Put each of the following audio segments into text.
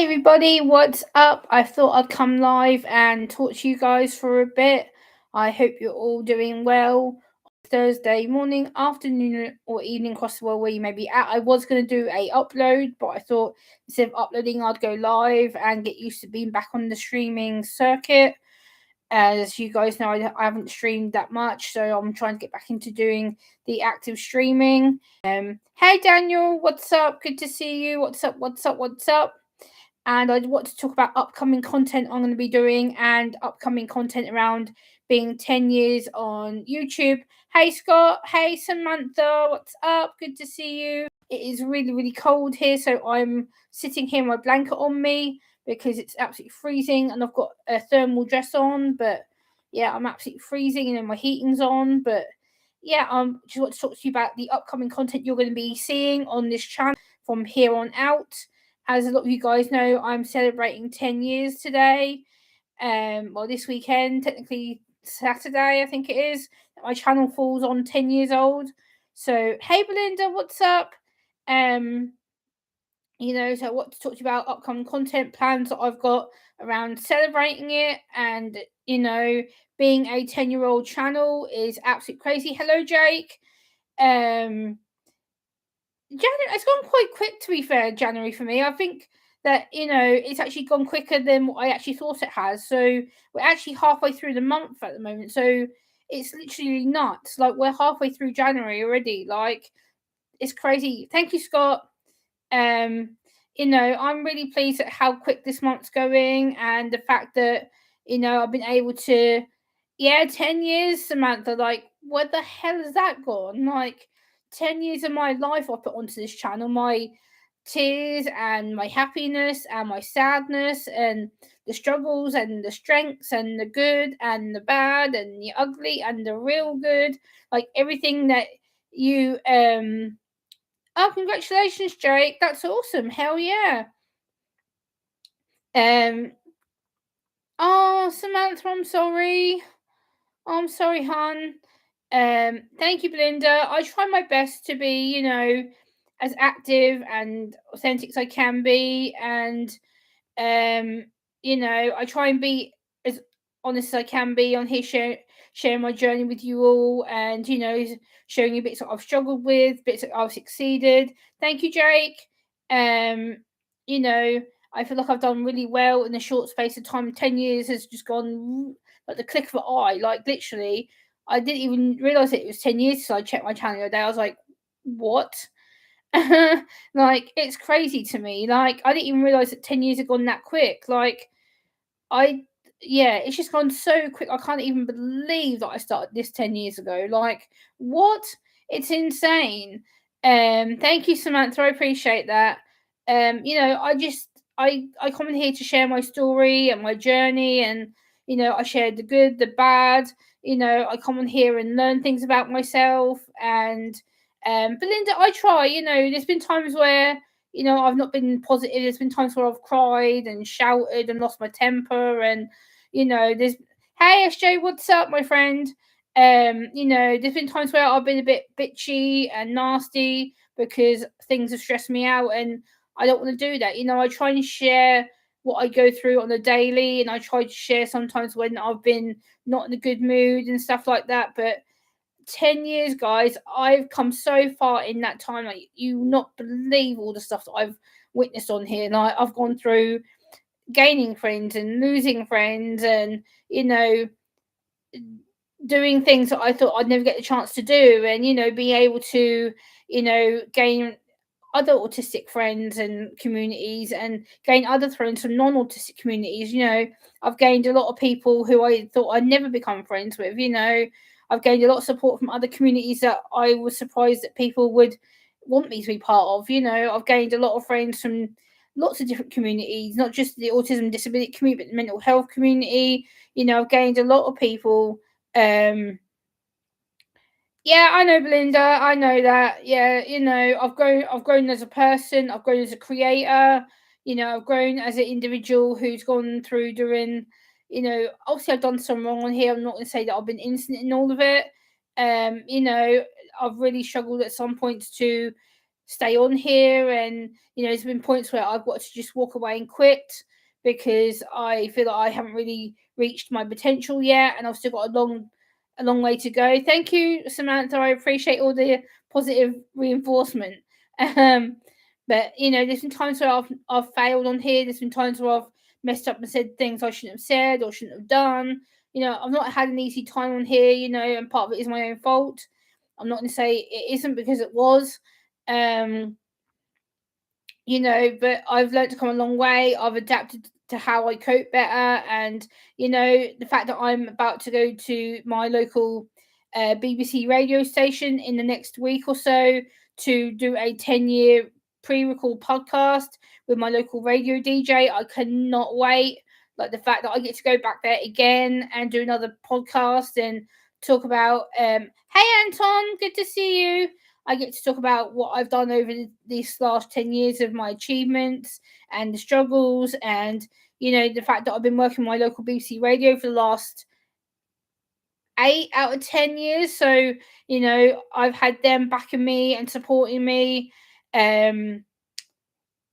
everybody, what's up? I thought I'd come live and talk to you guys for a bit. I hope you're all doing well. Thursday morning, afternoon, or evening across the world where you may be at. I was going to do a upload, but I thought instead of uploading, I'd go live and get used to being back on the streaming circuit. As you guys know, I haven't streamed that much, so I'm trying to get back into doing the active streaming. Hey Daniel, what's up? Good to see you. What's up? What's up? What's up? And I want to talk about upcoming content I'm going to be doing and upcoming content around being 10 years on YouTube. Hey Scott, hey Samantha, what's up? Good to see you. It is really, really cold here, so I'm sitting here with my blanket on me because it's absolutely freezing and I've got a thermal dress on, but yeah, I'm absolutely freezing and then my heating's on, but yeah, just want to talk to you about the upcoming content you're going to be seeing on this channel from here on out. As a lot of you guys know, I'm celebrating 10 years today. This weekend, technically Saturday, I think it is. My channel falls on 10 years old. So, hey Belinda, what's up? So I want to talk to you about upcoming content plans that I've got around celebrating it. And, being a 10-year-old channel is absolutely crazy. Hello, Jake. January, it's gone quite quick, to be fair, January for me. I think that, it's actually gone quicker than what I actually thought it has. So we're actually halfway through the month at the moment. So it's literally nuts. Like, we're halfway through January already. Like, it's crazy. Thank you, Scott. I'm really pleased at how quick this month's going and the fact that, I've been able to, 10 years, Samantha. Like, where the hell has that gone? Like, 10 years of my life I put onto this channel, my tears and my happiness and my sadness and the struggles and the strengths and the good and the bad and the ugly and the real good, like everything that you Oh, congratulations, Jake. That's awesome. Hell yeah. Oh, Samantha, I'm sorry. I'm sorry, hon. Thank you, Belinda. I try my best to be, as active and authentic as I can be, and I try and be as honest as I can be on here, sharing my journey with you all, and showing you bits that I've struggled with, bits that I've succeeded. Thank you, Jake. I feel like I've done really well in a short space of time. 10 years has just gone like the click of an eye. Like, literally, I didn't even realize it was 10 years since I checked my channel the other day. I was like, what? Like, it's crazy to me. Like, I didn't even realize that 10 years had gone that quick. Like, it's just gone so quick. I can't even believe that I started this 10 years ago. Like, what? It's insane. Thank you, Samantha. I appreciate that. I come in here to share my story and my journey, and I share the good, the bad. I come in here and learn things about myself. And Belinda, I try. There's been times where I've not been positive. There's been times where I've cried and shouted and lost my temper, and there's hey SJ, what's up, my friend? There's been times where I've been a bit bitchy and nasty because things have stressed me out, and I don't want to do that. I try and share what I go through on a daily, and I try to share sometimes when I've been not in a good mood and stuff like that. But 10 years, guys, I've come so far in that time. Like, you not believe all the stuff that I've witnessed on here. Like, I've gone through gaining friends and losing friends, and doing things that I thought I'd never get the chance to do, and being able to gain other autistic friends and communities, and gain other friends from non-autistic communities. I've gained a lot of people who I thought I'd never become friends with. I've gained a lot of support from other communities that I was surprised that people would want me to be part of. I've gained a lot of friends from lots of different communities, not just the autism disability community, but the mental health community. I've gained a lot of people. Yeah, I know, Belinda. I know that. Yeah, I've grown as a person. I've grown as a creator. I've grown as an individual who's gone through doing. Obviously I've done some wrong on here. I'm not going to say that I've been innocent in all of it. I've really struggled at some points to stay on here, and there's been points where I've got to just walk away and quit because I feel like I haven't really reached my potential yet, and I've still got a long way to go. Thank you, Samantha. I appreciate all the positive reinforcement. But there's been times where I've failed on here. There's been times where I've messed up and said things I shouldn't have said or shouldn't have done. I've not had an easy time on here. And part of it is my own fault. I'm not going to say it isn't, because it was. But I've learned to come a long way. I've adapted to how I cope better, and the fact that I'm about to go to my local BBC radio station in the next week or so to do a 10-year pre-record podcast with my local radio DJ. I cannot wait. Like the fact that I get to go back there again and do another podcast and talk about hey Anton, good to see you. I get to talk about what I've done over these last 10 years of my achievements and the struggles, and the fact that I've been working my local BBC radio for the last 8 out of 10 years. So I've had them backing me and supporting me, and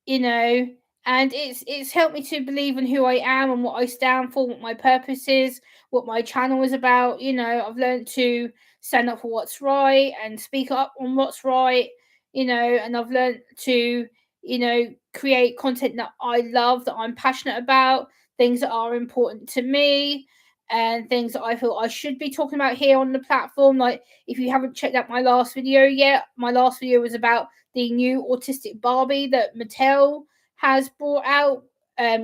it's helped me to believe in who I am and what I stand for, what my purpose is, what my channel is about. I've learned to stand up for what's right and speak up on what's right, and I've learned to create content that I love, that I'm passionate about, things that are important to me, and things that I feel I should be talking about here on the platform. Like, if you haven't checked out my last video yet, my last video was about the new autistic Barbie that Mattel has brought out,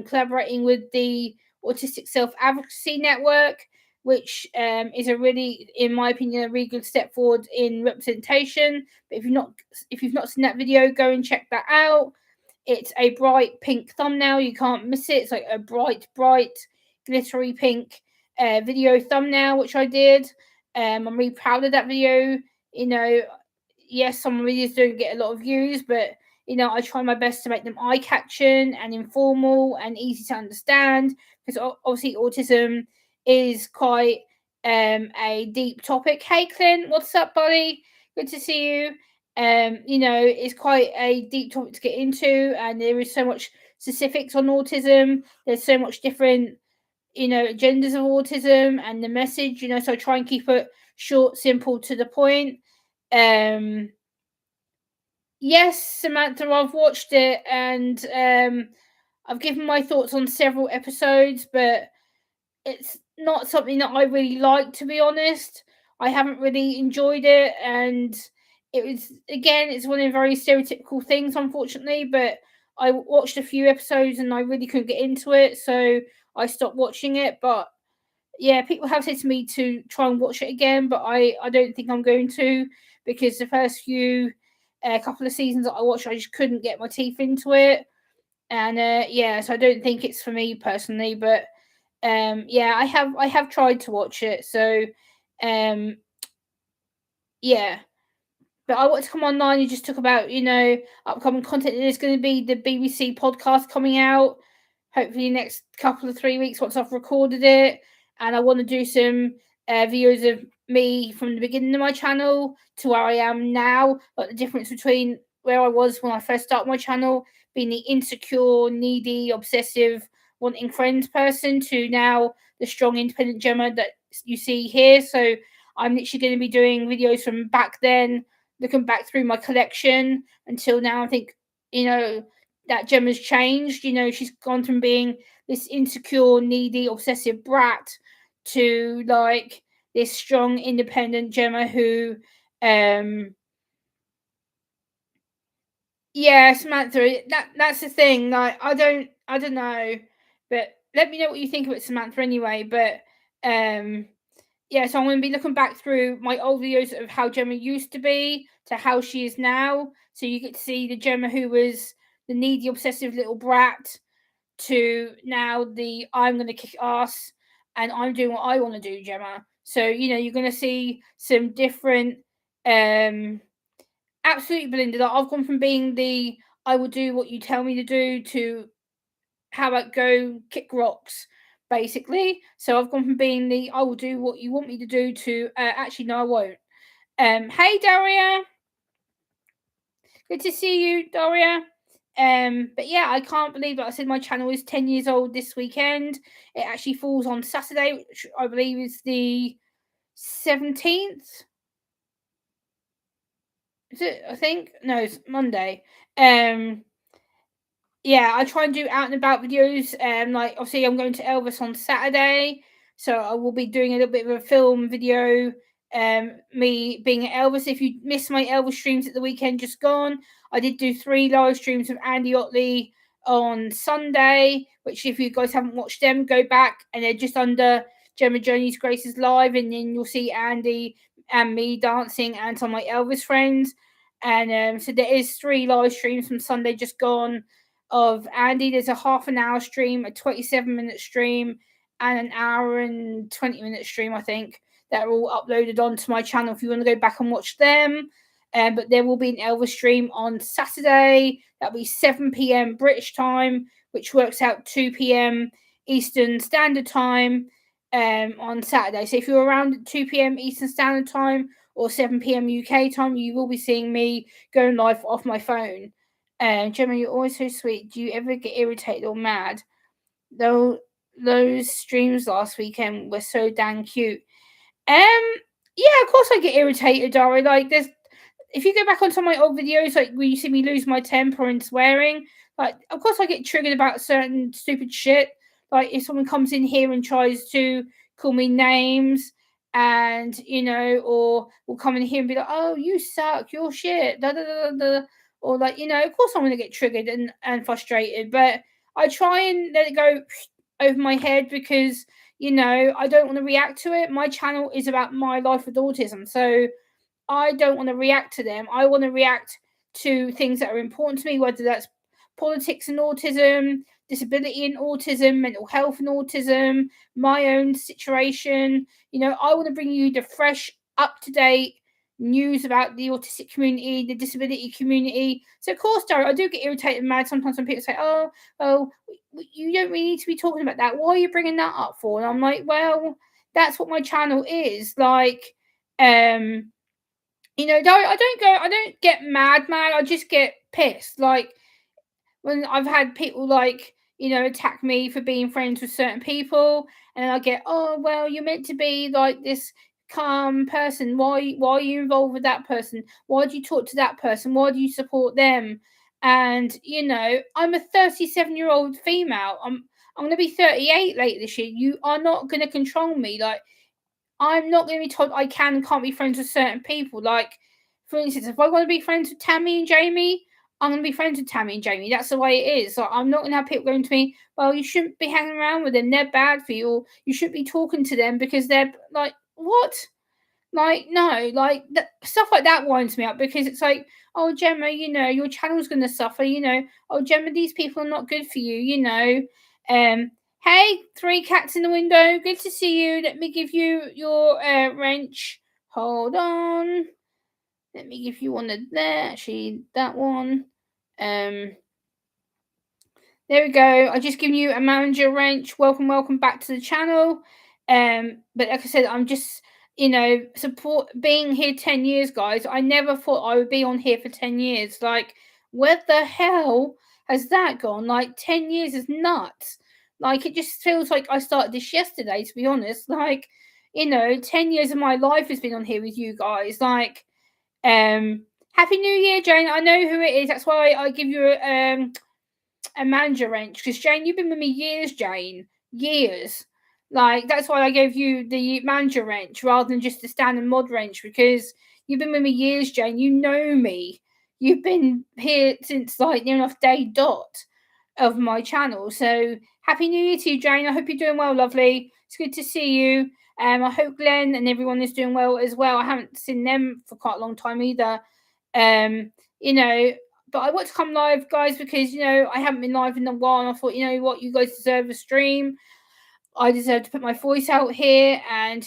collaborating with the Autistic Self Advocacy Network, which is a really, in my opinion, a really good step forward in representation. But if you've not seen that video, go and check that out. It's a bright pink thumbnail. You can't miss it. It's like a bright, glittery pink video thumbnail, which I did. I'm really proud of that video. Yes, some videos don't get a lot of views, but I try my best to make them eye-catching and informal and easy to understand, because obviously autism is quite a deep topic. Hey Clint, what's up, buddy? Good to see you. It's quite a deep topic to get into, and there is so much specifics on autism. There's so much different agendas of autism and the message, so I try and keep it short, simple, to the point. Yes, Samantha, I've watched it, and I've given my thoughts on several episodes, but it's not something that I really like, to be honest. I haven't really enjoyed it, and it's one of the very stereotypical things, unfortunately, but I watched a few episodes and I really couldn't get into it, so I stopped watching it. But yeah, people have said to me to try and watch it again, but I don't think I'm going to, because the first few couple of seasons that I watched, I just couldn't get my teeth into it, and so I don't think it's for me personally. But I have tried to watch it, so yeah. But I want to come online and just talk about upcoming content. There's going to be the BBC podcast coming out, hopefully next couple of 3 weeks once I've recorded it, and I want to do some videos of me from the beginning of my channel to where I am now, like the difference between where I was when I first started my channel, being the insecure, needy, obsessive, wanting friends person, to now the strong, independent Gemma that you see here. So I'm literally going to be doing videos from back then, looking back through my collection until now. I think that Gemma's changed. She's gone from being this insecure, needy, obsessive brat to like this strong, independent Gemma who Samantha, that's the thing. Like, I don't know, but let me know what you think of it, Samantha, anyway. But so I'm going to be looking back through my old videos of how Gemma used to be to how she is now, so you get to see the Gemma who was the needy, obsessive little brat to now the I'm going to kick ass and I'm doing what I want to do Gemma. So you're going to see some different absolutely, Belinda. Like, I've gone from being the I will do what you tell me to do to how about go kick rocks, basically. So I've gone from being the I will do what you want me to do to actually no, I won't. Hey Daria, Good to see you, Daria. But yeah, I can't believe, like I said, my channel is 10 years old this weekend. It actually falls on Saturday, which I believe is the 17th. Is it? I think no, it's Monday. Yeah, I try and do out and about videos. Like obviously, I'm going to Elvis on Saturday, so I will be doing a little bit of a film video. Me being at Elvis. If you missed my Elvis streams at the weekend just gone, I did do 3 live streams of Andy Otley on Sunday. Which, if you guys haven't watched them, go back, and they're just under Gemma Jones Grace's live, and then you'll see Andy and me dancing and some of my Elvis friends. And so there is 3 live streams from Sunday just gone of Andy. There's a half an hour stream, a 27-minute stream, and an hour and 20-minute stream, I think, that are all uploaded onto my channel if you want to go back and watch them. But there will be an Elvis stream on Saturday. That'll be 7 p.m. British time, which works out 2 p.m. Eastern Standard Time on Saturday. So if you're around at 2 p.m. Eastern Standard Time or 7 p.m. UK time, you will be seeing me going live off my phone. Gemma, you're always so sweet. Do you ever get irritated or mad? Though those streams last weekend were so dang cute. Yeah, of course I get irritated, Dari. Like there's if you go back on some of my old videos, like when you see me lose my temper and swearing, like of course I get triggered about certain stupid shit. Like if someone comes in here and tries to call me names and or will come in here and be like, oh, you suck, you're shit, da da da da, or like, of course I'm gonna get triggered and frustrated, but I try and let it go over my head because I don't want to react to it. My channel is about my life with autism, so I don't want to react to them. I want to react to things that are important to me, whether that's politics and autism, disability and autism, mental health and autism, my own situation. I want to bring you the fresh, up to date news about the autistic community, the disability community. So, of course, Darren, I do get irritated and mad sometimes when people say, oh, you don't really need to be talking about that. Why are you bringing that up for? And I'm like, well, that's what my channel is. Like, I don't get mad. I just get pissed. Like when I've had people like attack me for being friends with certain people, and I get, oh well, you're meant to be like this calm person. Why are you involved with that person? Why do you talk to that person? Why do you support them? And I'm a 37-year-old female. I'm going to be 38 later this year. You are not going to control me. Like I'm not going to be told I can and can't be friends with certain people. Like, for instance, if I want to be friends with Tammy and Jamie, I'm going to be friends with Tammy and Jamie. That's the way it is. Like, I'm not going to have people going to me, well, you shouldn't be hanging around with them. They're bad for you. Or you shouldn't be talking to them because they're like, what? Like, no, like stuff like that winds me up because it's like, oh, Gemma, your channel's going to suffer. Oh, Gemma, these people are not good for you. Hey, 3 cats in the window. Good to see you. Let me give you your wrench. Hold on. Let me give you one of there. Actually, that one. There we go. I just given you a manager wrench. Welcome back to the channel. But like I said, I'm just support being here 10 years, guys. I never thought I would be on here for 10 years. Like, where the hell has that gone? Like 10 years is nuts. Like it just feels like I started this yesterday, to be honest. Like, 10 years of my life has been on here with you guys. Like, Happy New Year, Jane. I know who it is. That's why I give you a manager wrench, because Jane, you've been with me years, Jane. Years. Like, that's why I gave you the manager wrench rather than just the standard mod wrench, because you've been with me years, Jane. You know me. You've been here since like near enough day dot of my channel. So Happy New Year to you, Jane. I hope you're doing well, lovely. It's good to see you. I hope Glenn and everyone is doing well as well. I haven't seen them for quite a long time either. But I want to come live, guys, because I haven't been live in a while, and I thought, what, you guys deserve a stream. I deserve to put my voice out here and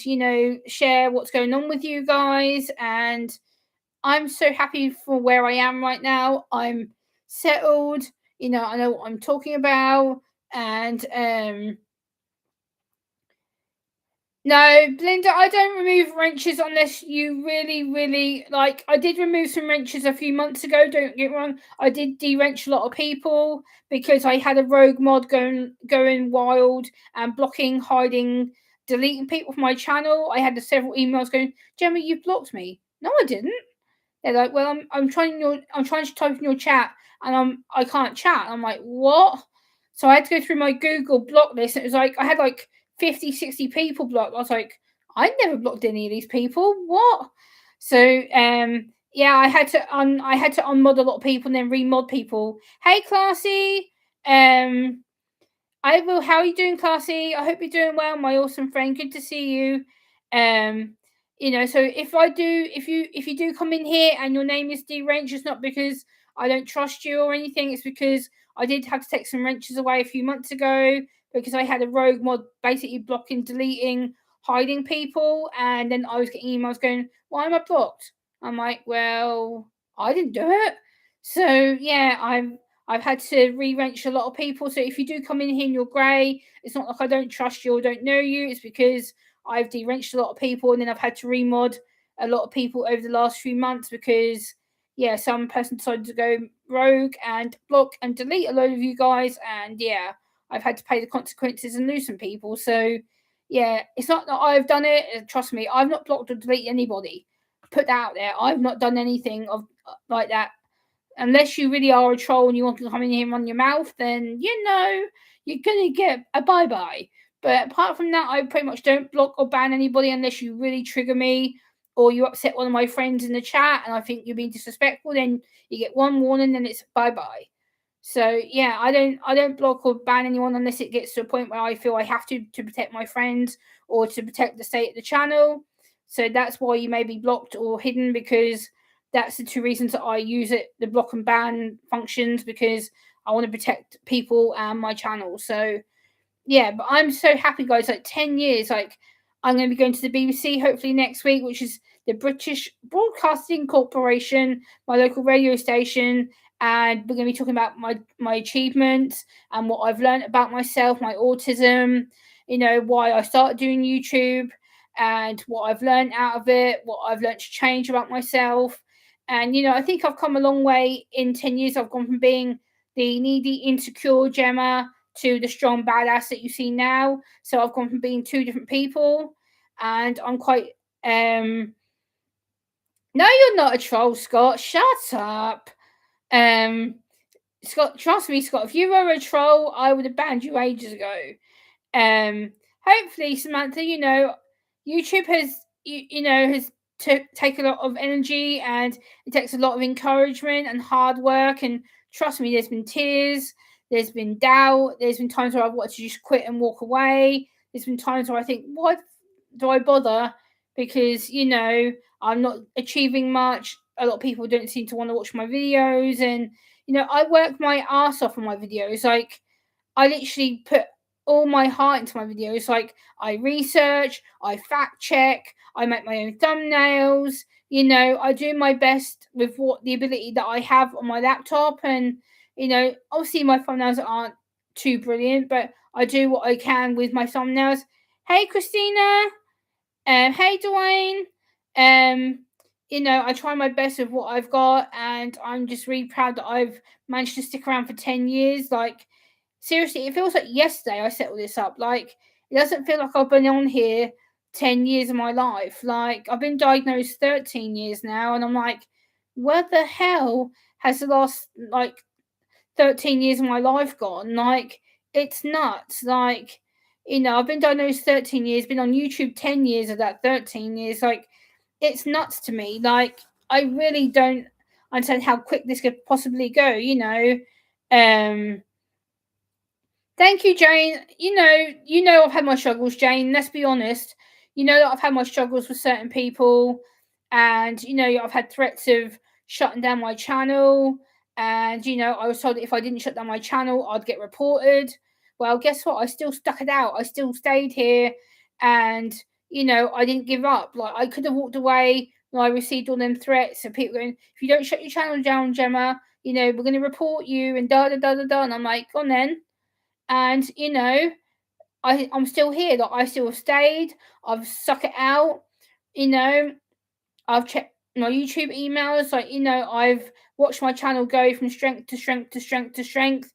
share what's going on with you guys. And I'm so happy for where I am right now. I'm settled. I know what I'm talking about, and No, Belinda, I don't remove wrenches unless you really, really like. I did remove some wrenches a few months ago. Don't get me wrong. I did de-wrench a lot of people because I had a rogue mod going wild and blocking, hiding, deleting people from my channel. I had several emails going, Gemma, you blocked me. No, I didn't. They're like, well, I'm trying to type in your chat and I can't chat. I'm like, what? So I had to go through my Google block list. And it was like I had like 50, 60 people blocked. I was like, I never blocked any of these people. What? So yeah, I had to unmod a lot of people and then remod people. Hey Classy. Um I will. How are you doing, Classy? I hope you're doing well, my awesome friend. Good to see you. Um, so if you do come in here and your name is D Wrench, it's not because I don't trust you or anything. It's because I did have to take some wrenches away a few months ago because I had a rogue mod basically blocking, deleting, hiding people, and then I was getting emails going, "Why am I blocked?" I'm like, "Well, I didn't do it." So yeah, I've had to re-wrench a lot of people. So if you do come in here and you're grey, it's not like I don't trust you or don't know you. It's because I've de-wrenched a lot of people and then I've had to remod a lot of people over the last few months because yeah, some person decided to go rogue and block and delete a load of you guys, and yeah, I've had to pay the consequences and lose some people. So yeah, it's not that I've done it. Trust me, I've not blocked or deleted anybody. Put that out there. I've not done anything of like that unless you really are a troll and you want to come in here and run your mouth, then you're gonna get a bye bye. But apart from that, I pretty much don't block or ban anybody unless you really trigger me or you upset one of my friends in the chat and I think you're being disrespectful. Then you get one warning, then it's bye bye. So yeah, I don't block or ban anyone unless it gets to a point where I feel I have to protect my friends or to protect the state of the channel. So that's why you may be blocked or hidden because that's the two reasons that I use it, the block and ban functions, because I want to protect people and my channel. So yeah, but I'm so happy, guys. Like 10 years, like I'm going to be going to the BBC hopefully next week, which is the British Broadcasting Corporation, my local radio station, and we're going to be talking about my achievements and what I've learned about myself, my autism, why I started doing YouTube, and what I've learned out of it, what I've learned to change about myself. And I think I've come a long way in 10 years. I've gone from being the needy, insecure Gemma to the strong badass that you see now. So I've gone from being two different people, and I'm quite. No, you're not a troll, Scott. Shut up. Um, Scott, trust me, Scott. If you were a troll, I would have banned you ages ago. Hopefully, Samantha, YouTube has has take a lot of energy and it takes a lot of encouragement and hard work. And trust me, there's been tears, there's been doubt, there's been times where I've wanted to just quit and walk away. There's been times where I think, why do I bother? Because I'm not achieving much. A lot of people don't seem to want to watch my videos, and I work my ass off on my videos. Like I literally put all my heart into my videos. Like I research, I fact check, I make my own thumbnails. I do my best with what the ability that I have on my laptop, and obviously my thumbnails aren't too brilliant, but I do what I can with my thumbnails. Hey Christina, hey Dwayne, I try my best with what I've got, and I'm just really proud that I've managed to stick around for 10 years. Like seriously, it feels like yesterday I set all this up. Like, it doesn't feel like I've been on here 10 years of my life. Like, I've been diagnosed 13 years now, and I'm like, where the hell has the last, 13 years of my life gone? Like, it's nuts. Like, I've been diagnosed 13 years, been on YouTube 10 years of that 13 years. Like, it's nuts to me. Like, I really don't understand how quick this could possibly go, Thank you, Jane. I've had my struggles, Jane. Let's be honest. You know that I've had my struggles with certain people, and I've had threats of shutting down my channel. And I was told that if I didn't shut down my channel, I'd get reported. Well, guess what? I still stuck it out. I still stayed here, and I didn't give up. Like I could have walked away when I received all them threats of people going, "If you don't shut your channel down, Gemma, we're going to report you," and da da da da da. And I'm like, "Go on then." And I'm still here. Like, I still have stayed. I've stuck it out. You know, I've checked my YouTube emails. Like, I've watched my channel go from strength to strength to strength to strength.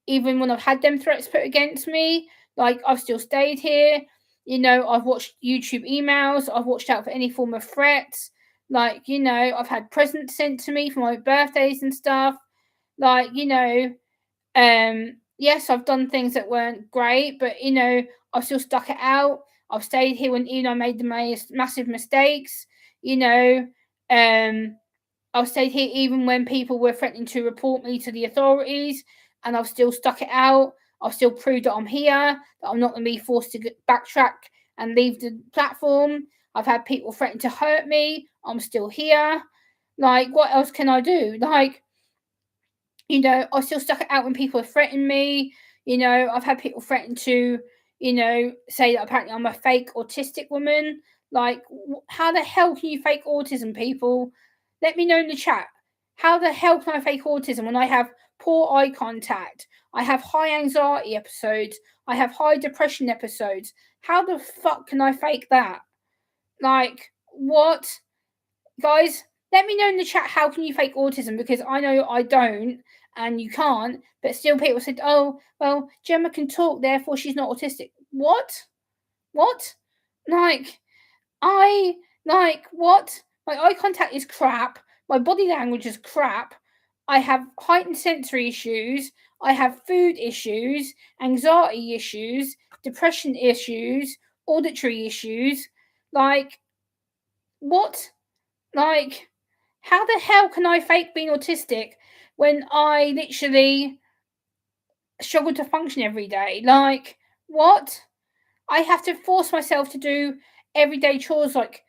Even when I've had them threats put against me, like, I've still stayed here. I've watched YouTube emails. I've watched out for any form of threats. Like, I've had presents sent to me for my birthdays and stuff. Like, yes, I've done things that weren't great, but I've still stuck it out. I've stayed here when I made the massive mistakes. I've stayed here even when people were threatening to report me to the authorities, and I've still stuck it out. I've still proved that I'm here, that I'm not going to be forced to backtrack and leave the platform. I've had people threaten to hurt me. I'm still here. Like, what else can I do? Like, I still stuck it out when people have threatened me. I've had people threaten to, say that apparently I'm a fake autistic woman. Like, how the hell can you fake autism, people? Let me know in the chat. How the hell can I fake autism when I have poor eye contact? I have high anxiety episodes. I have high depression episodes. How the fuck can I fake that? Like, what? Guys, let me know in the chat, how can you fake autism? Because I know I don't, and you can't, but still people said, oh, well, Gemma can talk, therefore she's not autistic. What? Like, what? My eye contact is crap. My body language is crap. I have heightened sensory issues. I have food issues, anxiety issues, depression issues, auditory issues. Like, what? Like, how the hell can I fake being autistic when I literally struggle to function every day? Like, what? I have to force myself to do everyday chores like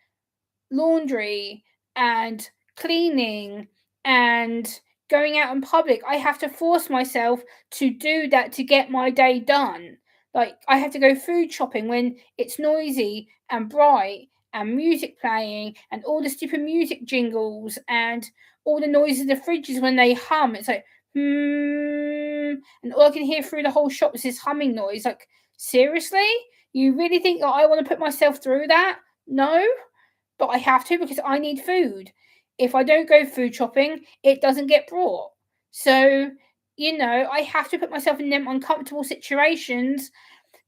laundry and cleaning and going out in public. I have to force myself to do that to get my day done. Like, I have to go food shopping when it's noisy and bright and music playing and all the stupid music jingles and all the noises of the fridges when they hum. It's like, and all I can hear through the whole shop is this humming noise. Like, seriously? You really think that I want to put myself through that? No, but I have to because I need food. If I don't go food shopping, it doesn't get brought. So, I have to put myself in them uncomfortable situations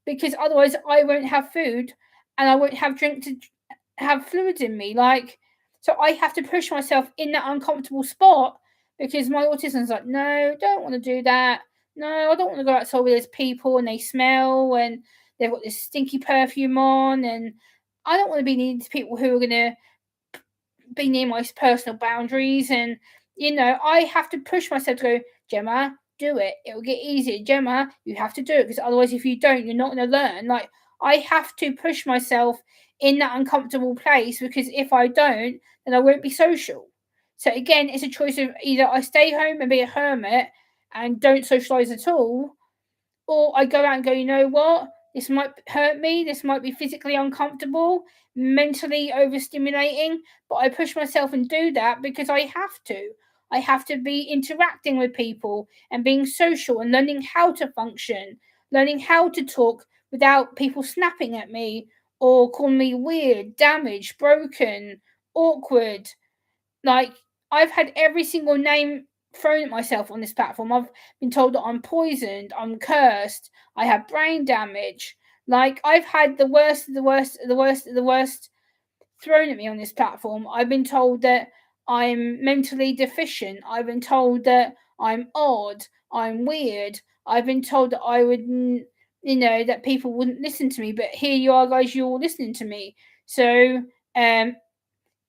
because otherwise I won't have food and I won't have drink to have fluids in me. Like, so I have to push myself in that uncomfortable spot because my autism's like, no, don't want to do that. No, I don't want to go outside where there's people and they smell and they've got this stinky perfume on, and I don't want to be near to people who are going to be near my personal boundaries. And, I have to push myself to go, Gemma, do it. It will get easier. Gemma, you have to do it because otherwise, if you don't, you're not going to learn. Like, I have to push myself in that uncomfortable place because if I don't, then I won't be social. So, again, it's a choice of either I stay home and be a hermit and don't socialize at all, or I go out and go, you know what? This might hurt me. This might be physically uncomfortable, mentally overstimulating, but I push myself and do that because I have to. I have to be interacting with people and being social and learning how to function, learning how to talk without people snapping at me or calling me weird, damaged, broken, awkward. Like, I've had every single name thrown at myself on this platform. I've been told that I'm poisoned, I'm cursed, I have brain damage. Like, I've had the worst of the worst of the worst of the worst thrown at me on this platform. I've been told that I'm mentally deficient. I've been told that I'm odd, I'm weird. I've been told that I would, that people wouldn't listen to me. But here you are, guys, you're all listening to me. So,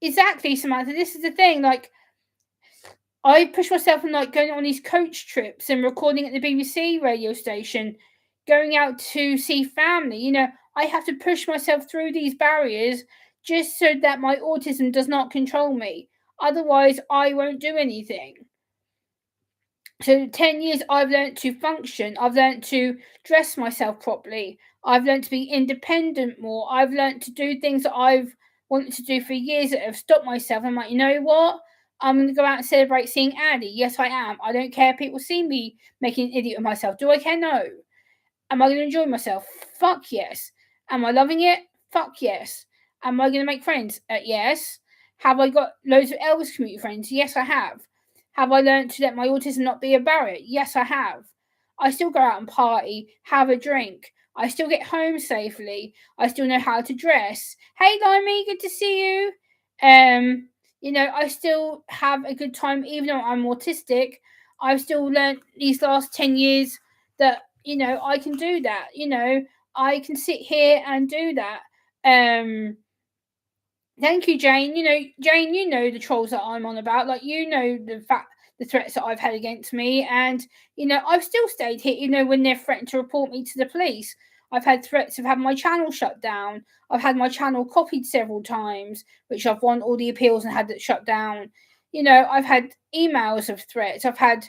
exactly, Samantha, this is the thing. Like, I push myself in, like, going on these coach trips and recording at the BBC radio station, going out to see family. I have to push myself through these barriers just so that my autism does not control me. Otherwise, I won't do anything. So 10 years, I've learned to function. I've learned to dress myself properly. I've learned to be independent more. I've learned to do things that I've wanted to do for years that have stopped myself. I'm like, you know what? I'm going to go out and celebrate seeing Andy. Yes, I am. I don't care if people see me making an idiot of myself. Do I care? No. Am I going to enjoy myself? Fuck yes. Am I loving it? Fuck yes. Am I going to make friends? Yes. Have I got loads of Elvis community friends? Yes, I have. Have I learned to let my autism not be a barrier? Yes, I have. I still go out and party, have a drink. I still get home safely. I still know how to dress. Hey, Limey, good to see you. I still have a good time, even though I'm autistic. I've still learned these last 10 years that, I can do that. I can sit here and do that. Thank you, Jane. Jane, the trolls that I'm on about. Like, the threats that I've had against me, and I've still stayed here. When they're threatened to report me to the police, I've had threats of having my channel shut down. I've had my channel copied several times, which I've won all the appeals and had it shut down. I've had emails of threats. I've had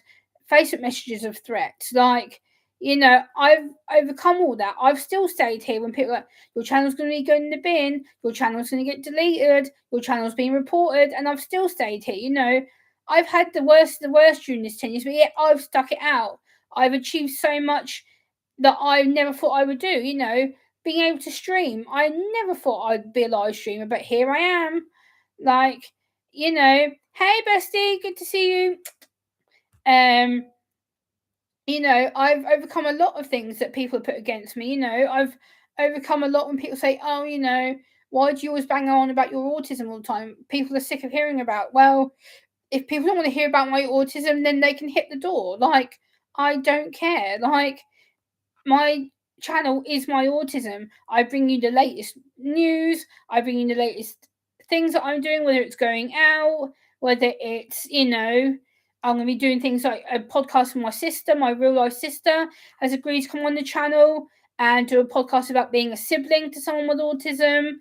Facebook messages of threats. Like, I've overcome all that. I've still stayed here when people are like, your channel's going to be going in the bin, your channel's going to get deleted, your channel's being reported, and I've still stayed here. I've had the worst during this 10 years, but yet I've stuck it out. I've achieved so much that I never thought I would do. Being able to stream, I never thought I'd be a live streamer, but here I am. Like, hey bestie, good to see you. I've overcome a lot of things that people put against me. I've overcome a lot when people say, oh, why do you always bang on about your autism all the time? People are sick of hearing about. Well, if people don't want to hear about my autism, then they can hit the door. Like, I don't care. Like, my channel is my autism. I bring you the latest news. I bring you the latest things that I'm doing, whether it's going out, whether it's, I'm going to be doing things like a podcast with my sister. My real life sister has agreed to come on the channel and do a podcast about being a sibling to someone with autism.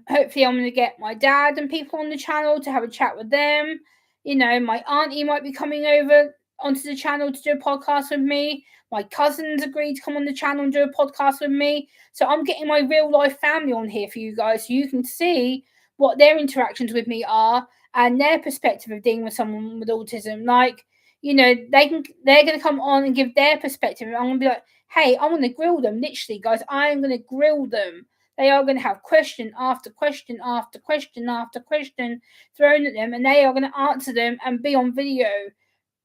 Hopefully I'm going to get my dad and people on the channel to have a chat with them. My auntie might be coming over onto the channel to do a podcast with me. My cousins agreed to come on the channel and do a podcast with me. So I'm getting my real life family on here for you guys so you can see what their interactions with me are and their perspective of dealing with someone with autism. Like, they're gonna come on and give their perspective. And I'm gonna be like, hey, I'm gonna grill them. Literally, guys, I am gonna grill them. They are going to have question after question after question after question thrown at them, and they are going to answer them and be on video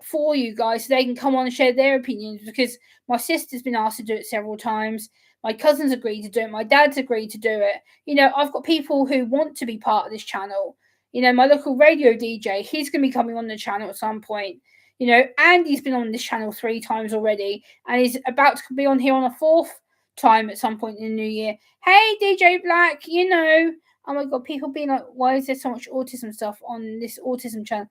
for you guys so they can come on and share their opinions, because my sister's been asked to do it several times. My cousins agreed to do it. My dad's agreed to do it. I've got people who want to be part of this channel. My local radio DJ, he's going to be coming on the channel at some point. Andy's been on this channel 3 times already, and he's about to be on here on a 4th time at some point in the new year. Hey, DJ Black, oh my God, people being like, why is there so much autism stuff on this autism channel?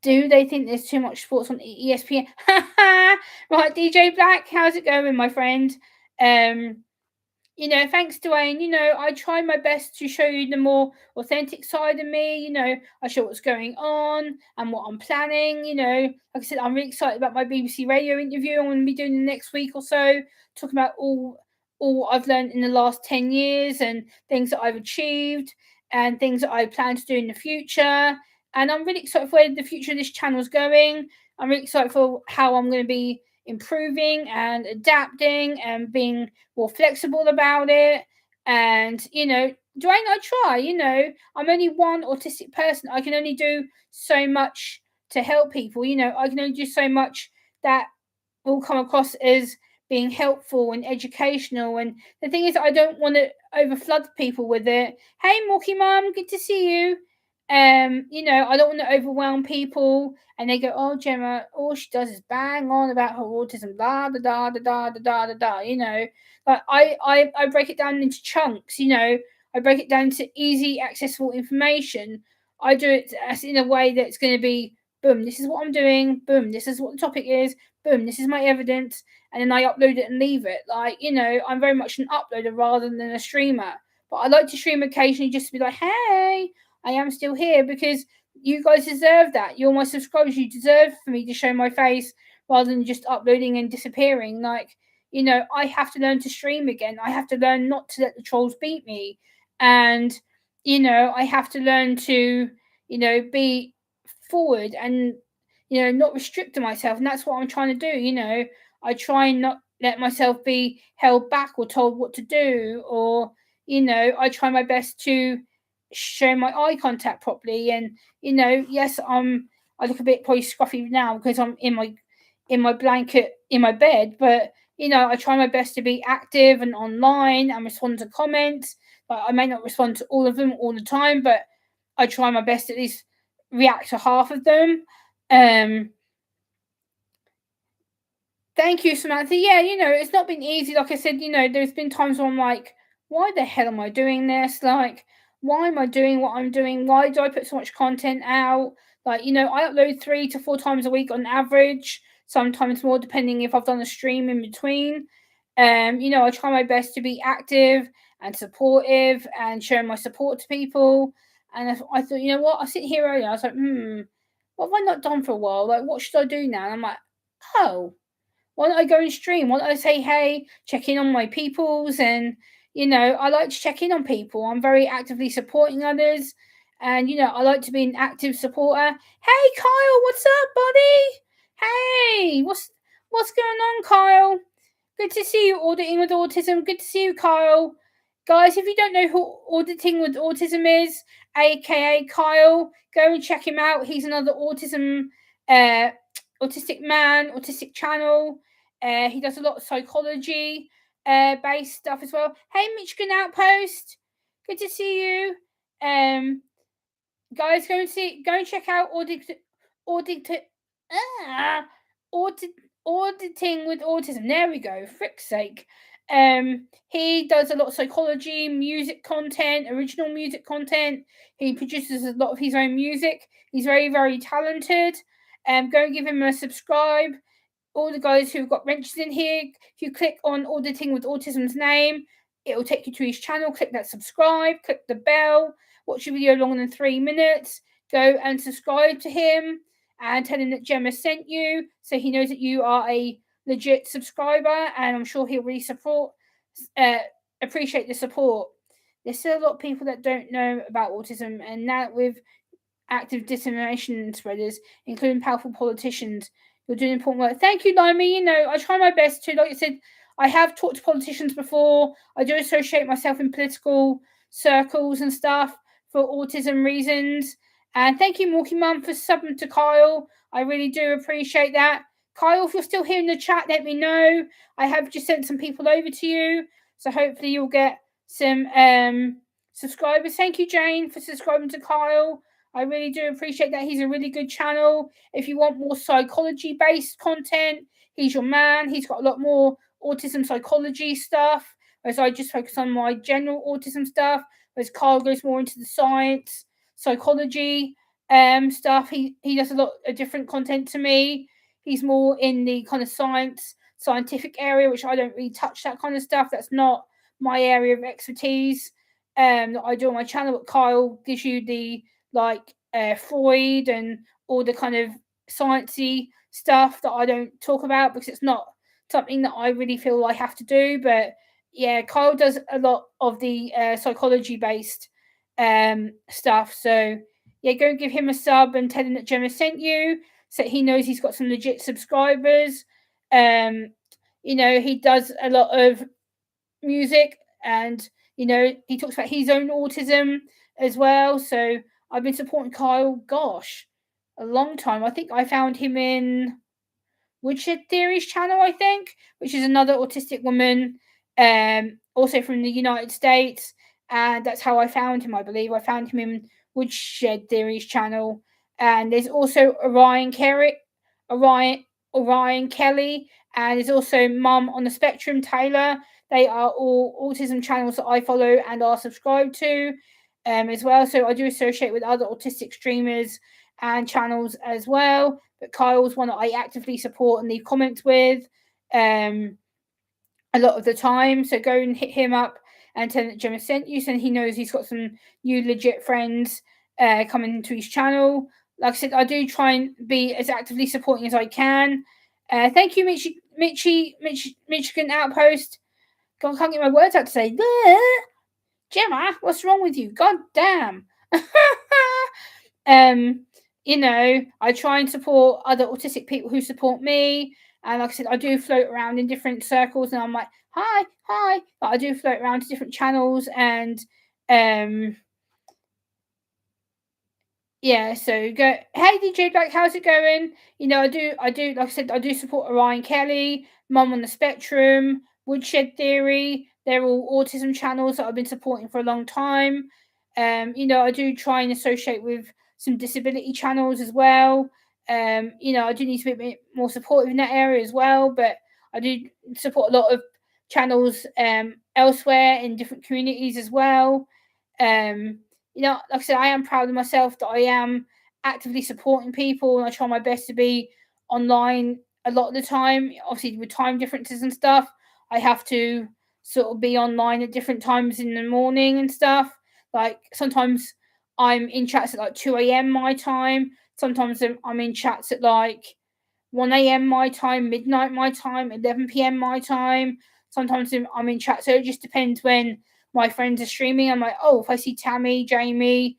Do they think there's too much sports on ESPN? Right, DJ Black, how's it going, my friend? Thanks, Dwayne. I try my best to show you the more authentic side of me. I show what's going on and what I'm planning. Like I said, I'm really excited about my BBC Radio interview I'm going to be doing the next week or so, talking about all I've learned in the last 10 years and things that I've achieved and things that I plan to do in the future. And I'm really excited for where the future of this channel is going. I'm really excited for how I'm going to be improving and adapting and being more flexible about it. And Dwayne, I try. I'm only one autistic person. I can only do so much to help people. I can only do so much that will come across as being helpful and educational. And the thing is, I don't want to overflood people with it. Hey, Morky Mum, good to see you. I don't want to overwhelm people and they go, oh, Gemma, all she does is bang on about her autism, da da da da da da da da. But I break it down into chunks. I break it down to easy, accessible information. I do it in a way that's going to be, boom, this is what I'm doing, boom, this is what the topic is, boom, this is my evidence, and then I upload it and leave it. Like, I'm very much an uploader rather than a streamer. But I like to stream occasionally just to be like, hey, I am still here, because you guys deserve that. You're my subscribers. You deserve for me to show my face rather than just uploading and disappearing. Like, I have to learn to stream again. I have to learn not to let the trolls beat me. And, I have to learn to, be forward and, not restricting myself. And that's what I'm trying to do. I try and not let myself be held back or told what to do, or I try my best to show my eye contact properly. And yes, I look a bit probably scruffy now because I'm in my blanket in my bed, but I try my best to be active and online and respond to comments. But I may not respond to all of them all the time, but I try my best to at least react to half of them. Thank you, Samantha. Yeah, it's not been easy. Like I said, there's been times where I'm like, why the hell am I doing this? Like, why am I doing what I'm doing? Why do I put so much content out? Like, I upload 3 to 4 times a week on average, sometimes more depending if I've done a stream in between. I try my best to be active and supportive and showing my support to people. And I thought, you know what? I sit here earlier. I was like, what have I not done for a while? Like, what should I do now? And I'm like, oh, why don't I go and stream? Why don't I say hey, check in on my peoples? And I like to check in on people. I'm very actively supporting others, and I like to be an active supporter. Hey Kyle, what's up, buddy? Hey, what's going on, Kyle? Good to see you, Auditing with Autism. Good to see you, Kyle. Guys, if you don't know who Auditing with Autism is, aka Kyle, go and check him out. He's another autistic man, autistic channel. He does a lot of psychology based stuff as well. Hey, Michigan Outpost, good to see you. Guys, go and check out Auditing with Autism. There we go. Frick's sake. He does a lot of psychology, music content, original music content. He produces a lot of his own music. He's very, very talented. Go and give him a subscribe. All the guys who've got wrenches in here, if you click on Auditing with Autism's name, it will take you to his channel. Click that subscribe, click the bell, watch a video longer than 3 minutes, go and subscribe to him and tell him that Gemma sent you, so he knows that you are a legit subscriber, and I'm sure he'll really appreciate the support. There's still a lot of people that don't know about autism, and now with active disinformation spreaders, including powerful politicians, you're doing important work. Thank you, Limey. I try my best to. Like I said, I have talked to politicians before. I do associate myself in political circles and stuff for autism reasons. And thank you, Morky Mum, for subbing to Kyle. I really do appreciate that. Kyle, if you're still here in the chat, let me know. I have just sent some people over to you, so hopefully you'll get some subscribers. Thank you, Jane, for subscribing to Kyle. I really do appreciate that. He's a really good channel. If you want more psychology-based content, he's your man. He's got a lot more autism psychology stuff, whereas I just focus on my general autism stuff, whereas Kyle goes more into the science, psychology stuff. He does a lot of different content to me. He's more in the kind of scientific area, which I don't really touch that kind of stuff. That's not my area of expertise that I do on my channel. But Kyle gives you the Freud and all the kind of sciencey stuff that I don't talk about because it's not something that I really feel I have to do. But yeah, Kyle does a lot of the psychology based stuff. So yeah, go give him a sub and tell him that Gemma sent you, so he knows he's got some legit subscribers. He does a lot of music, and he talks about his own autism as well. So I've been supporting Kyle, gosh, a long time. I think I found him in Woodshed Theory's channel, I think, which is another autistic woman, also from the United States. And that's how I found him, I believe. I found him in Woodshed Theory's channel. And there's also Orion Kelly, and there's also Mum on the Spectrum, Taylor. They are all autism channels that I follow and are subscribed to as well. So I do associate with other autistic streamers and channels as well. But Kyle's one that I actively support and leave comments with a lot of the time. So go and hit him up and tell him that Gemma sent you, so he knows he's got some new legit friends coming into his channel. Like I said, I do try and be as actively supporting as I can. Thank you, Michigan Outpost. God, I can't get my words out to say. Gemma, what's wrong with you? God damn. I try and support other autistic people who support me. And like I said, I do float around in different circles, and I'm like, hi, hi. But I do float around to different channels, and um, yeah. So go, hey DJ Black, how's it going? Like I said, I do support Orion Kelly, Mum on the Spectrum, Woodshed Theory. They're all autism channels that I've been supporting for a long time. I do try and associate with some disability channels as well. I do need to be a bit more supportive in that area as well, but I do support a lot of channels elsewhere in different communities as well. Like I said, I am proud of myself that I am actively supporting people, and I try my best to be online a lot of the time. Obviously, with time differences and stuff, I have to sort of be online at different times in the morning and stuff. Like sometimes I'm in chats at like 2 a.m. my time. Sometimes I'm in chats at like 1 a.m. my time, midnight my time, 11 p.m. my time. Sometimes I'm in chat. So it just depends when my friends are streaming. I'm like, oh, if I see Tammy, Jamie,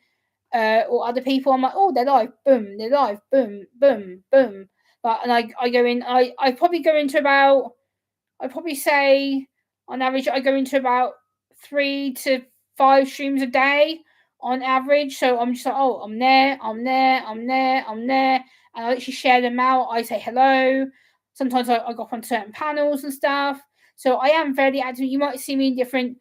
or other people, I'm like, oh, they're live. Boom, they're live. Boom, boom, boom. And I go in, I probably go into about, I'd probably say on average, I go into about 3 to 5 streams a day on average. So I'm just like, oh, I'm there, I'm there, I'm there, I'm there. And I actually share them out. I say hello. Sometimes I go up on certain panels and stuff. So I am very active. You might see me in different,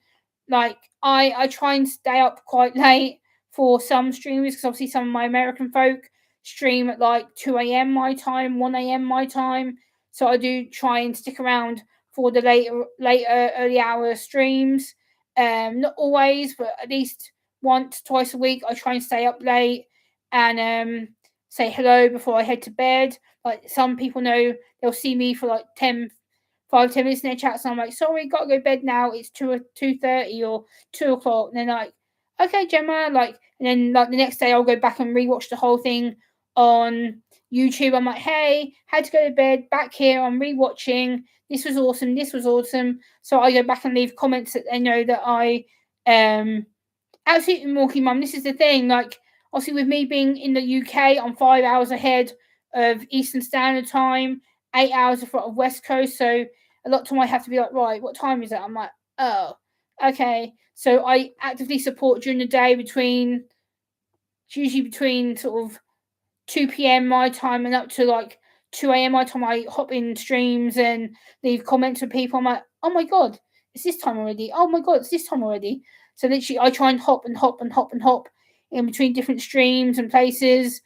like, I try and stay up quite late for some streamers because obviously some of my American folk stream at like 2 a.m. my time, 1 a.m. my time. So I do try and stick around for the later early hour streams. Not always, but at least once, twice a week, I try and stay up late and say hello before I head to bed. Like some people know, they'll see me for like 5-10 minutes in their chats, and I'm like, sorry, gotta go to bed now. It's 2:30 or 2 o'clock. And they're like, okay, Gemma. And then like the next day, I'll go back and rewatch the whole thing on YouTube. I'm like, hey, had to go to bed. Back here, I'm rewatching. This was awesome. This was awesome. So I go back and leave comments that they know that I absolutely Morky Mum. This is the thing. Like obviously with me being in the UK, I'm 5 hours ahead of Eastern Standard Time, 8 hours in front of West Coast. So a lot of time I have to be like, right, what time is it? I'm like, oh, okay. So I actively support during the day usually between sort of 2 p.m. my time and up to like 2 a.m. my time. I hop in streams and leave comments with people. I'm like, oh my god, it's this time already. Oh my god, it's this time already. So literally, I try and hop and hop and hop and hop in between different streams and places.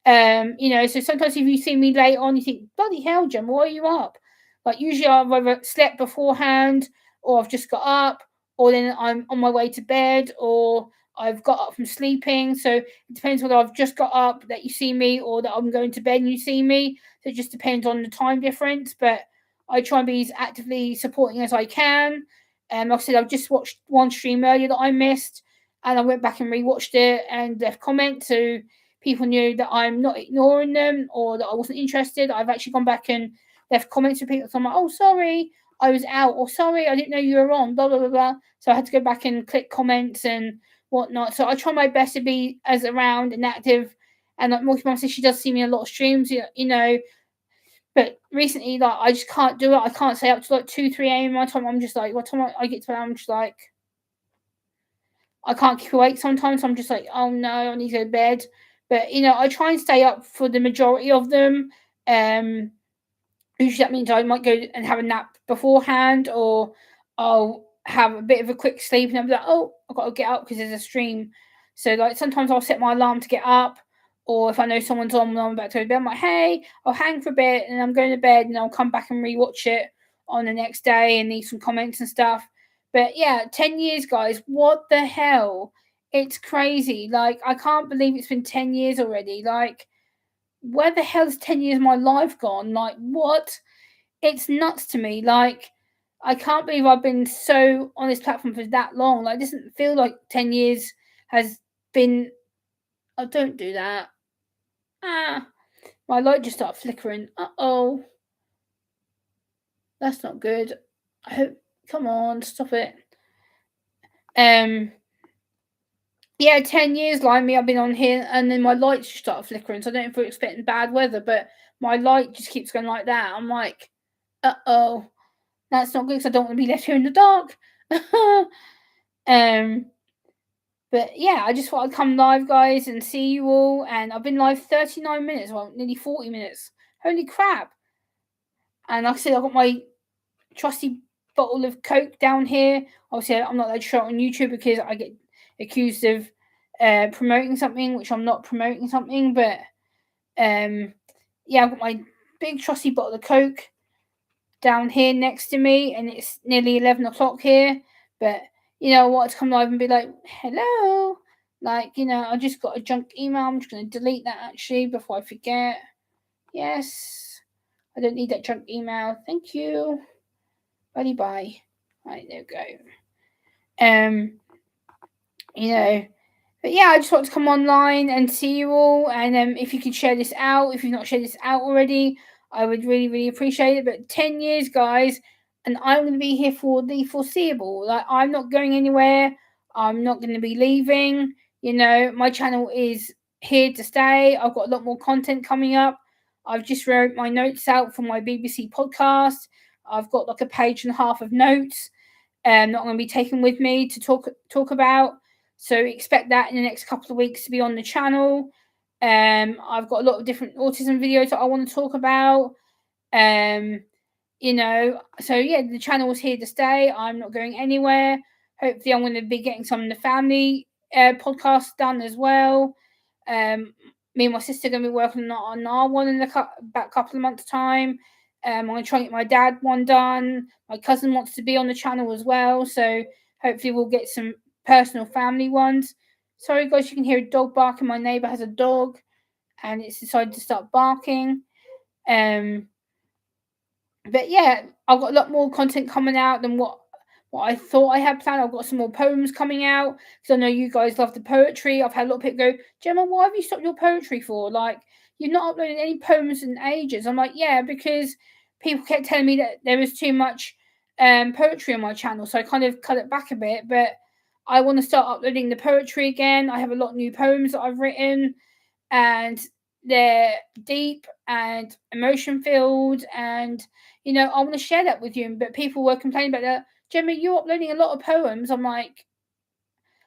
So sometimes if you see me late on, you think, bloody hell, Jem, why are you up? Like usually I've either slept beforehand or I've just got up or then I'm on my way to bed or I've got up from sleeping. So it depends whether I've just got up that you see me or that I'm going to bed and you see me. So it just depends on the time difference. But I try and be as actively supporting as I can. Like I said, I've just watched one stream earlier that I missed and I went back and rewatched it and left comments. So people knew that I'm not ignoring them or that I wasn't interested. I've actually gone back and left comments with people. So I'm like, oh, sorry, I was out, or sorry, I didn't know you were on, blah, blah, blah, blah. So I had to go back and click comments and whatnot. So I try my best to be as around and active. And like Morky Mum says, she does see me in a lot of streams, But recently, like, I just can't do it. I can't stay up to like 2, 3 a.m. my time. I'm just like, what time I get to bed, I'm just like, I can't keep awake sometimes. I'm just like, oh no, I need to go to bed. But I try and stay up for the majority of them. Um, Usually that means I might go and have a nap beforehand, or I'll have a bit of a quick sleep, and I'll be like, oh, I've got to get up because there's a stream. So like sometimes I'll set my alarm to get up, or if I know someone's on when I'm about to go to bed, I'm like, hey, I'll hang for a bit, and I'm going to bed, and I'll come back and rewatch it on the next day and leave some comments and stuff. But yeah, 10 years, guys, what the hell? It's crazy. Like I can't believe it's been 10 years already. Like where the hell has 10 years of my life gone? Like what? It's nuts to me. Like I can't believe I've been so on this platform for that long. Like it doesn't feel like 10 years has been. Oh, don't do that. Ah, my light just started flickering. Oh, that's not good. I hope. Come on, stop it. Um. Yeah, 10 years like me, I've been on here, and then my lights just start flickering. So I don't know if we're expecting bad weather, but my light just keeps going like that. I'm like, uh-oh, that's not good because I don't want to be left here in the dark. um, but yeah, I just thought I'd come live, guys, and see you all. And I've been live 39 minutes, well, nearly 40 minutes. Holy crap. And like I said, I've got my trusty bottle of Coke down here. Obviously, I'm not allowed to show it on YouTube because I get accused of promoting something, which I'm not promoting something. But yeah, I've got my big trusty bottle of Coke down here next to me, and it's nearly 11 o'clock here. But you know, I wanted to come live and be like, hello. Like, you know, I just got a junk email. I'm just going to delete that actually before I forget. Yes, I don't need that junk email. Thank you. Bye bye. Right, there we go. You know, but yeah, I just want to come online and see you all. And if you could share this out, if you've not shared this out already, I would really, really appreciate it. But 10 years, guys, and I'm going to be here for the foreseeable. Like, I'm not going anywhere. I'm not going to be leaving. You know, my channel is here to stay. I've got a lot more content coming up. I've just wrote my notes out for my BBC podcast. I've got like a page and a half of notes that I'm going to be taking with me to talk about. So expect that in the next couple of weeks to be on the channel. I've got a lot of different autism videos that I want to talk about. You know, so yeah, the channel is here to stay. I'm not going anywhere. Hopefully, I'm going to be getting some of the family podcasts done as well. Me and my sister are going to be working on our one in about a couple of months' time. I'm going to try and get my dad one done. My cousin wants to be on the channel as well, so hopefully we'll get some personal family ones. Sorry, guys, you can hear a dog barking. My neighbor has a dog, and it's decided to start barking. But yeah, I've got a lot more content coming out than what I thought I had planned. I've got some more poems coming out because I know you guys love the poetry. I've had a lot of people go, Gemma, why have you stopped your poetry for? Like, you're not uploading any poems in ages. I'm like, yeah, because people kept telling me that there was too much poetry on my channel, so I kind of cut it back a bit. But I want to start uploading the poetry again. I have a lot of new poems that I've written, and they're deep and emotion filled, and you know, I want to share that with you. But people were complaining about that. Gemma, you're uploading a lot of poems. I'm like,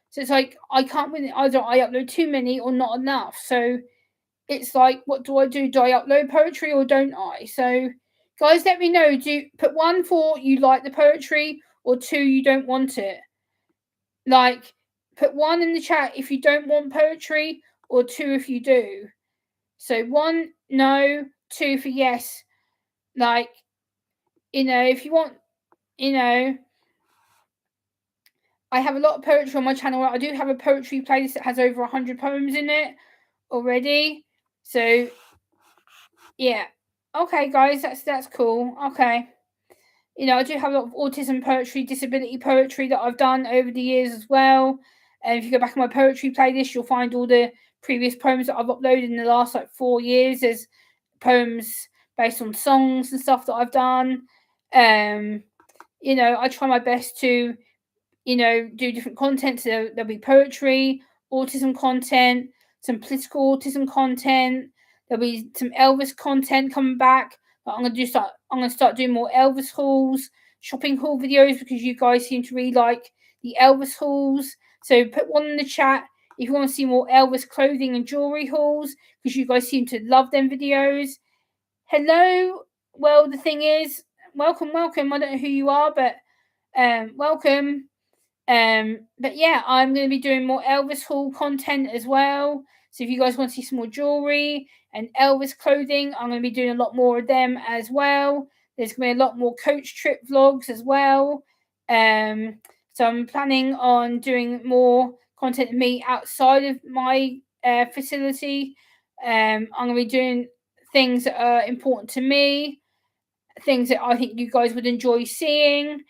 so it's like I can't win it. Either I upload too many or not enough. So it's like, what do I do? Do I upload poetry or don't I? So guys, let me know. Do you put one for you like the poetry, or two you don't want it? Like, put one in the chat if you don't want poetry, or two if you do. So one no, two for yes. Like, you know, if you want, you know, I have a lot of poetry on my channel. I do have a poetry playlist that has over 100 poems in it already. So yeah, okay, guys, that's cool. Okay, you know, I do have a lot of autism poetry, disability poetry that I've done over the years as well. And if you go back in my poetry playlist, you'll find all the previous poems that I've uploaded in the last like 4 years. There's poems based on songs and stuff that I've done. You know, I try my best to, you know, do different content. So there'll be poetry, autism content, some political autism content. There'll be some Elvis content coming back. But I'm gonna start doing more Elvis hauls, shopping haul videos because you guys seem to really like the Elvis hauls. So put one in the chat if you want to see more Elvis clothing and jewelry hauls because you guys seem to love them videos. Hello. Well, the thing is, welcome. I don't know who you are, but welcome. But yeah, I'm going to be doing more Elvis haul content as well. So if you guys want to see some more jewelry and Elvis clothing, I'm going to be doing a lot more of them as well. There's going to be a lot more coach trip vlogs as well. So I'm planning on doing more content of me outside of my facility. I'm going to be doing things that are important to me, things that I think you guys would enjoy seeing.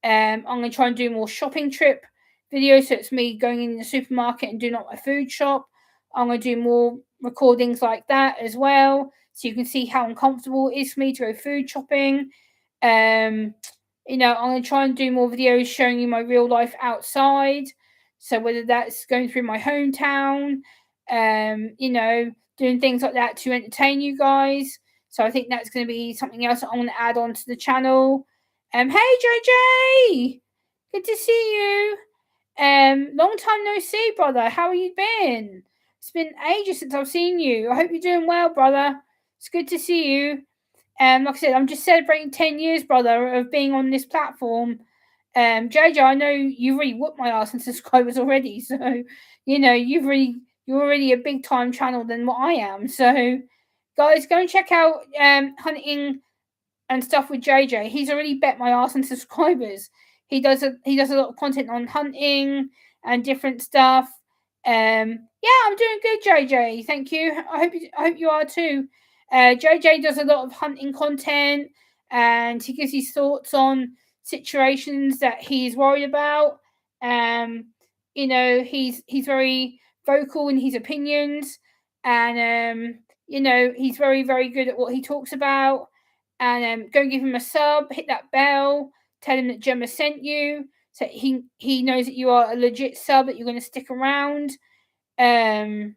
I'm going to try and do more shopping trip videos. So it's me going in the supermarket and doing up my food shop. I'm going to do more recordings like that as well. So you can see how uncomfortable it is for me to go food shopping. You know, I'm going to try and do more videos showing you my real life outside. So whether that's going through my hometown, doing things like that to entertain you guys. So I think that's going to be something else that I want to add on to the channel. Hey JJ, good to see you. Long time no see, brother. How have you been? It's been ages since I've seen you. I hope you're doing well, brother. It's good to see you. Like I said, I'm just celebrating 10 years, brother, of being on this platform. JJ, I know you've really whooped my ass in subscribers already, so you're already a big time channel than what I am. So, guys, go and check out hunting and stuff with JJ. He's already bet my ass in subscribers. He does a lot of content on hunting and different stuff. Yeah, I'm doing good, JJ. Thank you. I hope you are too. JJ does a lot of hunting content, and he gives his thoughts on situations that he's worried about. He's very vocal in his opinions, and he's very, very good at what he talks about. And go and give him a sub, hit that bell, tell him that Gemma sent you, so he knows that you are a legit sub, that you're going to stick around. Yeah,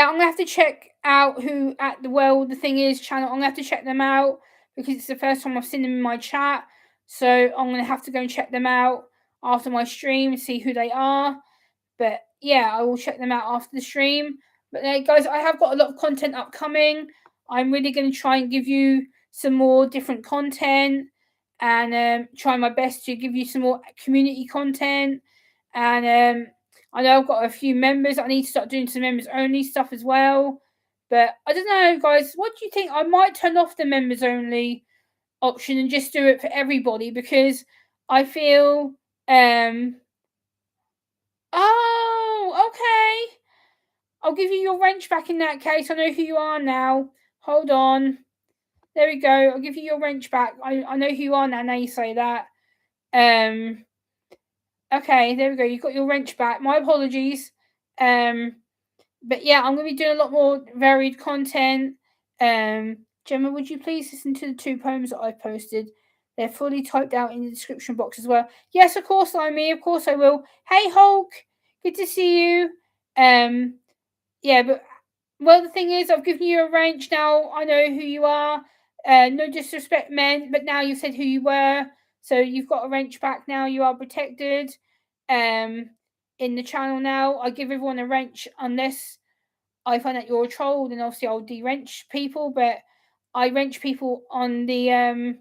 I'm gonna have to check out who at the thing is channel. I'm gonna have to check them out because it's the first time I've seen them in my chat. So I'm gonna have to go and check them out after my stream and see who they are. But yeah, I will check them out after the stream. But guys, I have got a lot of content upcoming. I'm really going to try and give you some more different content, and try my best to give you some more community content. And I know I've got a few members. I need to start doing some members only stuff as well. But I don't know, guys. What do you think? I might turn off the members only option and just do it for everybody, because I feel oh, okay. I'll give you your wrench back in that case. I know who you are now. Hold on. There we go. I'll give you your wrench back. I know who you are now. Now you say that. Okay, there we go. You got your wrench back. My apologies. But yeah, I'm gonna be doing a lot more varied content. Gemma, would you please listen to the 2 poems that I posted? They're fully typed out in the description box as well. Yes, of course, Limey. Of course I will. Hey, Hulk. Good to see you. Yeah, but the thing is, I've given you a wrench now. I know who you are. No disrespect, men, but now you said who you were, so you've got a wrench back now. You are protected. In the channel now, I give everyone a wrench unless I find that you're a troll. Then obviously I'll de-wrench people, but I wrench people on the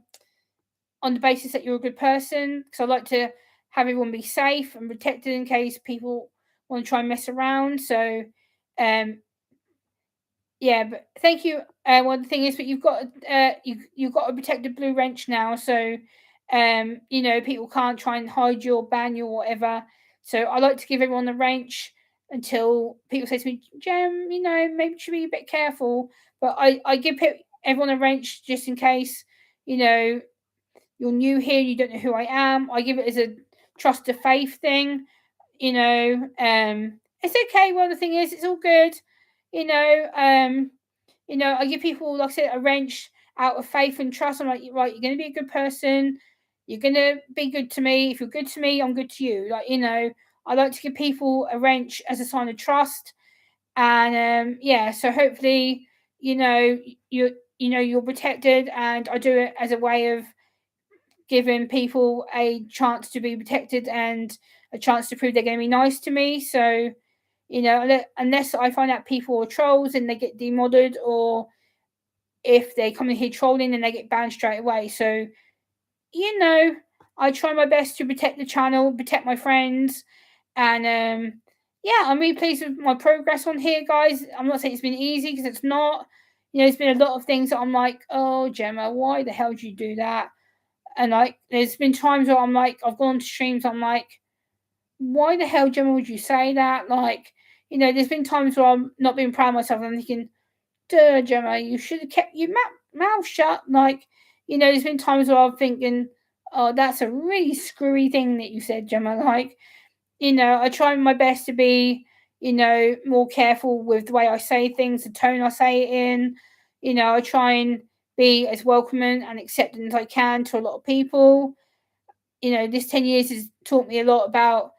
basis that you're a good person, because I like to have everyone be safe and protected in case people want to try and mess around. So, yeah, but thank you. The thing is, but you've got you've got a protected blue wrench now, so people can't try and hide you or ban you or whatever. So I like to give everyone the wrench until people say to me, Gem, maybe you should be a bit careful. But I give everyone a wrench just in case, you're new here, you don't know who I am. I give it as a trust of faith thing. It's okay. The thing is, it's all good. I give people, like I said, a wrench out of faith and trust. I'm like, right, you're going to be a good person. You're going to be good to me. If you're good to me, I'm good to you. I like to give people a wrench as a sign of trust. And so hopefully, you're protected, and I do it as a way of giving people a chance to be protected and a chance to prove they're going to be nice to me. So, unless I find out people are trolls and they get demodded, or if they come in here trolling and they get banned straight away. So, I try my best to protect the channel, protect my friends, and I'm really pleased with my progress on here, guys. I'm not saying it's been easy, because it's not. There's been a lot of things that I'm like, oh, Gemma, why the hell did you do that? And there's been times where I'm like, I've gone to streams, I'm like, why the hell, Gemma, would you say that? There's been times where I'm not being proud of myself. I'm thinking, duh, Gemma, you should have kept your mouth shut. There's been times where I'm thinking, oh, that's a really screwy thing that you said, Gemma. I try my best to be, more careful with the way I say things, the tone I say it in. I try and be as welcoming and accepting as I can to a lot of people. this 10 years has taught me a lot about,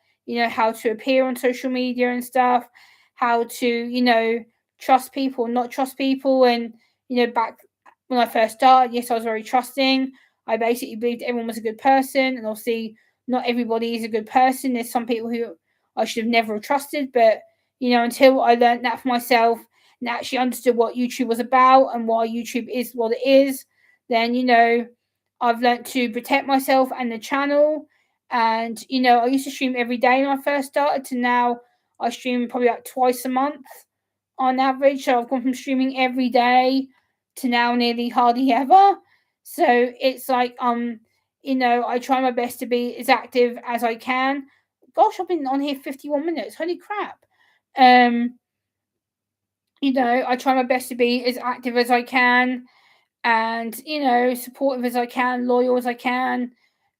how to appear on social media and stuff, how to, trust people, not trust people. And, back when I first started, yes, I was very trusting. I basically believed everyone was a good person. And obviously, not everybody is a good person. There's some people who I should have never trusted. But, until I learned that for myself and actually understood what YouTube was about and why YouTube is what it is, then, I've learned to protect myself and the channel. And, I used to stream every day when I first started to now I stream probably like twice a month on average. So I've gone from streaming every day to now nearly hardly ever. So it's like, I try my best to be as active as I can. Gosh, I've been on here 51 minutes. Holy crap. Um, I try my best to be as active as I can and supportive as I can, loyal as I can.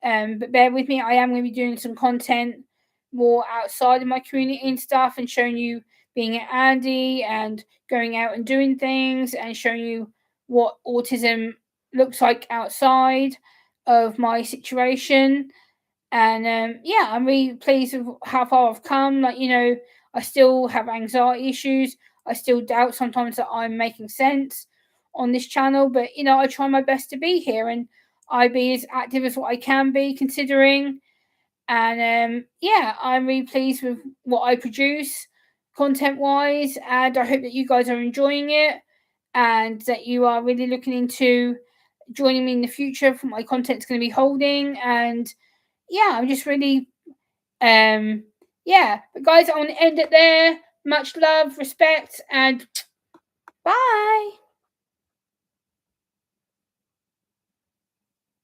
But bear with me, I am going to be doing some content more outside of my community and stuff, and showing you being at Andy and going out and doing things and showing you what autism looks like outside of my situation. And yeah, I'm really pleased with how far I've come. Like, I still have anxiety issues. I still doubt sometimes that I'm making sense on this channel, but I try my best to be here and I be as active as what I can be, considering. And yeah, I'm really pleased with what I produce content wise, and I hope that you guys are enjoying it and that you are really looking into joining me in the future for my content's going to be holding. And yeah, I'm just really yeah. But guys, I want to end it there. Much love, respect, and bye.